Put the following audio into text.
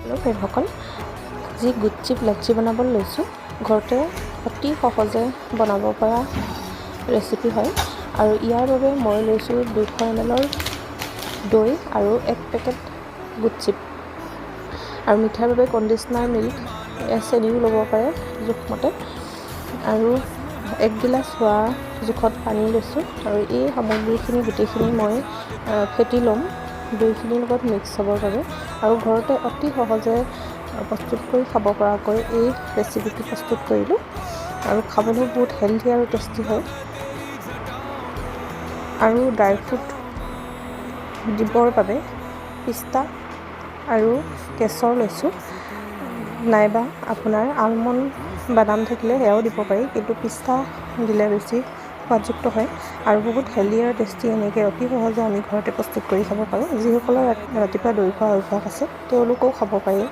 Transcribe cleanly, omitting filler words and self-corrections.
Hello' ফ্ৰেণ্ডসকল, আজি গুচ্চিপ লাচ্ছি বনাবলৈ লৈছোঁ। ঘৰতে অতি সহজে বনাব পৰা ৰেচিপি হয় আৰু ইয়াৰ বাবে মই লৈছোঁ 200 ml দৈ আৰু 1 পেকেট গুচ্চিপ। আৰু মিঠাৰ বাবে কণ্ডিচনাৰ মিল্ক, চেনিও ল'ব পাৰে জোখমতে, আৰু 1 গিলাচ হোৱা জোখত পানী লৈছোঁ। আৰু এই সামগ্ৰীখিনি গোটেইখিনি মই ফেটি ল'ম দৈখিনিৰ লগত মিক্স হ'বৰ বাবে। আৰু ঘৰতে অতি সহজে প্ৰস্তুত কৰি খাব পৰাকৈ এই ৰেচিপিটো প্ৰস্তুত কৰিলোঁ আৰু খাবলৈ বহুত হেল্ডি আৰু টেষ্টি হয়। আৰু ড্ৰাই ফ্ৰুট দিবৰ বাবে পিস্তা আৰু কেশৰ লৈছোঁ, নাইবা আপোনাৰ আলমণ্ড বাদাম থাকিলে সেয়াও দিব পাৰি, কিন্তু পিস্তা দিলে বেছি সোৱাদযুক্ত হয় আৰু বহুত হেল্ডি আৰু টেষ্টি। এনেকৈ অতি সহজে আমি ঘৰতে প্ৰস্তুত কৰি খাব পাৰোঁ। যিসকলৰ ৰাতিপুৱা দৈ খোৱাৰ অভ্যাস আছে তেওঁলোকেও খাব পাৰি।